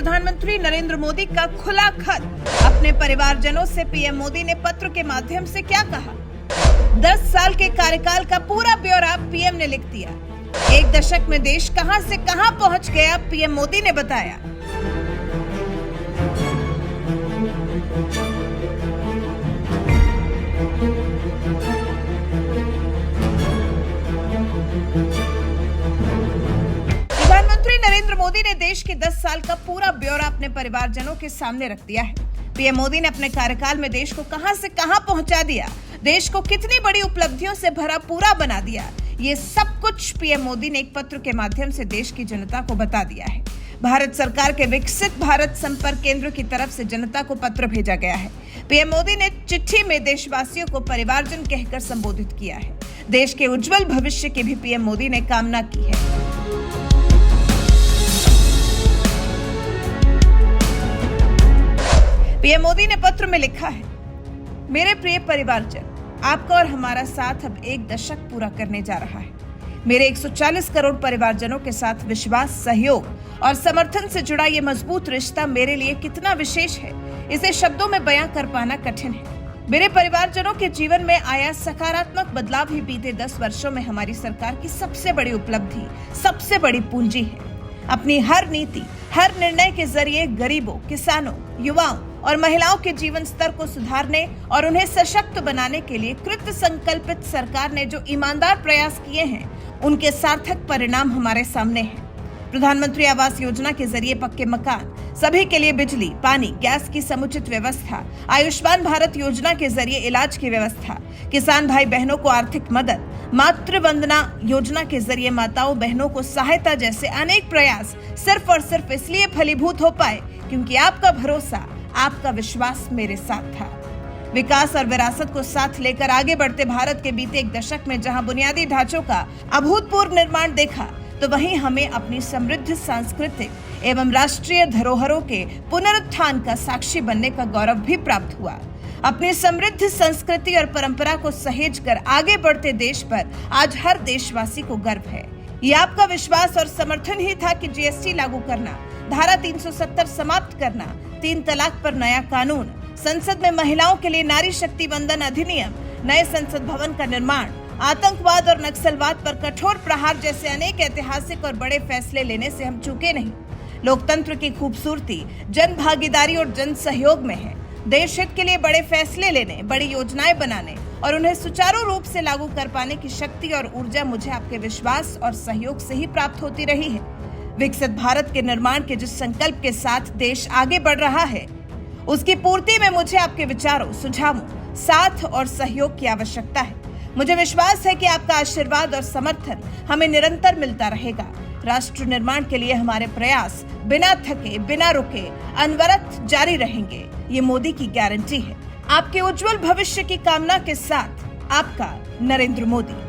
प्रधानमंत्री नरेंद्र मोदी का खुला खत। अपने परिवारजनों से पीएम मोदी ने पत्र के माध्यम से क्या कहा? 10 साल के कार्यकाल का पूरा ब्यौरा पीएम ने लिख दिया। एक दशक में देश कहां से कहां पहुंच गया, पीएम मोदी ने बताया। प्रधानमंत्री नरेंद्र मोदी ने देश के 10 साल का पूरा ब्यौरा अपने परिवारजनों के सामने रख दिया है। पीएम मोदी ने अपने कार्यकाल में देश को कहां से कहां पहुंचा दिया, देश को कितनी बड़ी उपलब्धियों से भरा पूरा बना दिया, ये सब कुछ पीएम मोदी ने एक पत्र के माध्यम से देश की जनता को बता दिया है। भारत सरकार के विकसित भारत संपर्क केंद्र की तरफ से जनता को पत्र भेजा गया है। पीएम मोदी ने चिट्ठी में देशवासियों को परिवारजन कहकर संबोधित किया है। देश के उज्जवल भविष्य की भी पीएम मोदी ने कामना की है। पीएम मोदी ने पत्र में लिखा है, मेरे प्रिय परिवारजन, आपका और हमारा साथ अब 1 दशक पूरा करने जा रहा है। मेरे 140 करोड़ परिवारजनों के साथ विश्वास, सहयोग और समर्थन से जुड़ा ये मजबूत रिश्ता मेरे लिए कितना विशेष है, इसे शब्दों में बयां कर पाना कठिन है। मेरे परिवारजनों के जीवन में आया सकारात्मक बदलाव ही बीते 10 वर्षों में हमारी सरकार की सबसे बड़ी उपलब्धि, सबसे बड़ी पूंजी है। अपनी हर नीति, हर निर्णय के जरिए गरीबों, किसानों, युवाओं और महिलाओं के जीवन स्तर को सुधारने और उन्हें सशक्त बनाने के लिए कृत संकल्पित सरकार ने जो ईमानदार प्रयास किए हैं, उनके सार्थक परिणाम हमारे सामने हैं। प्रधानमंत्री आवास योजना के जरिए पक्के मकान, सभी के लिए बिजली, पानी, गैस की समुचित व्यवस्था, आयुष्मान भारत योजना के जरिए इलाज की व्यवस्था, किसान भाई बहनों को आर्थिक मदद, मातृ वंदना योजना के जरिए माताओं बहनों को सहायता जैसे अनेक प्रयास सिर्फ और सिर्फ इसलिए फलीभूत हो पाए क्योंकि आपका भरोसा, आपका विश्वास मेरे साथ था। विकास और विरासत को साथ लेकर आगे बढ़ते भारत के बीते 1 दशक में जहां बुनियादी ढांचों का अभूतपूर्व निर्माण देखा, तो वहीं हमें अपनी समृद्ध सांस्कृतिक एवं राष्ट्रीय धरोहरों के पुनरुत्थान का साक्षी बनने का गौरव भी प्राप्त हुआ। अपनी समृद्ध संस्कृति और परंपरा को सहेजकर आगे बढ़ते देश पर आज हर देशवासी को गर्व है। ये आपका विश्वास और समर्थन ही था कि जीएसटी लागू करना, धारा 370 समाप्त करना, 3 तलाक पर नया कानून, संसद में महिलाओं के लिए नारी शक्ति वंदन अधिनियम, नए संसद भवन का निर्माण, आतंकवाद और नक्सलवाद पर कठोर प्रहार जैसे अनेक ऐतिहासिक और बड़े फैसले लेने से हम चूके नहीं। लोकतंत्र की खूबसूरती जन भागीदारी और जन सहयोग में है। देश हित के लिए बड़े फैसले लेने, बड़ी योजनाएं बनाने और उन्हें सुचारू रूप से लागू कर पाने की शक्ति और ऊर्जा मुझे आपके विश्वास और सहयोग से ही प्राप्त होती रही है। विकसित भारत के निर्माण के जिस संकल्प के साथ देश आगे बढ़ रहा है, उसकी पूर्ति में मुझे आपके विचारों, सुझावों, साथ और सहयोग की आवश्यकता है। मुझे विश्वास है कि आपका आशीर्वाद और समर्थन हमें निरंतर मिलता रहेगा। राष्ट्र निर्माण के लिए हमारे प्रयास बिना थके, बिना रुके, अनवरत जारी रहेंगे, ये मोदी की गारंटी है। आपके उज्जवल भविष्य की कामना के साथ, आपका नरेंद्र मोदी।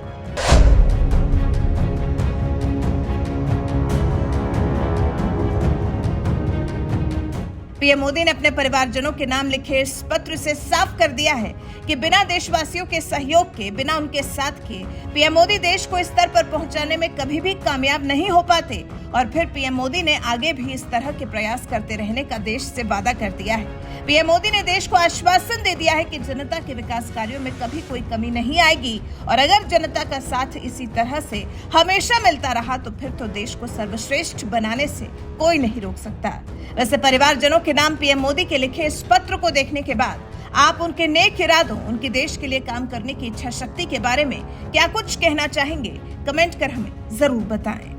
पीएम मोदी ने अपने परिवारजनों के नाम लिखे इस पत्र से साफ कर दिया है कि बिना देशवासियों के सहयोग के, बिना उनके साथ के पीएम मोदी देश को इस स्तर पर पहुंचाने में कभी भी कामयाब नहीं हो पाते। और फिर पीएम मोदी ने आगे भी इस तरह के प्रयास करते रहने का देश से वादा कर दिया है। पीएम मोदी ने देश को आश्वासन दे दिया है कि जनता के विकास कार्यों में कभी कोई कमी नहीं आएगी और अगर जनता का साथ इसी तरह से हमेशा मिलता रहा तो फिर तो देश को सर्वश्रेष्ठ बनाने से कोई नहीं रोक सकता। वैसे परिवारजनों के नाम पीएम मोदी के लिखे इस पत्र को देखने के बाद आप उनके नेक इरादों, उनके देश के लिए काम करने की इच्छा शक्ति के बारे में क्या कुछ कहना चाहेंगे? कमेंट कर हमें जरूर बताएं।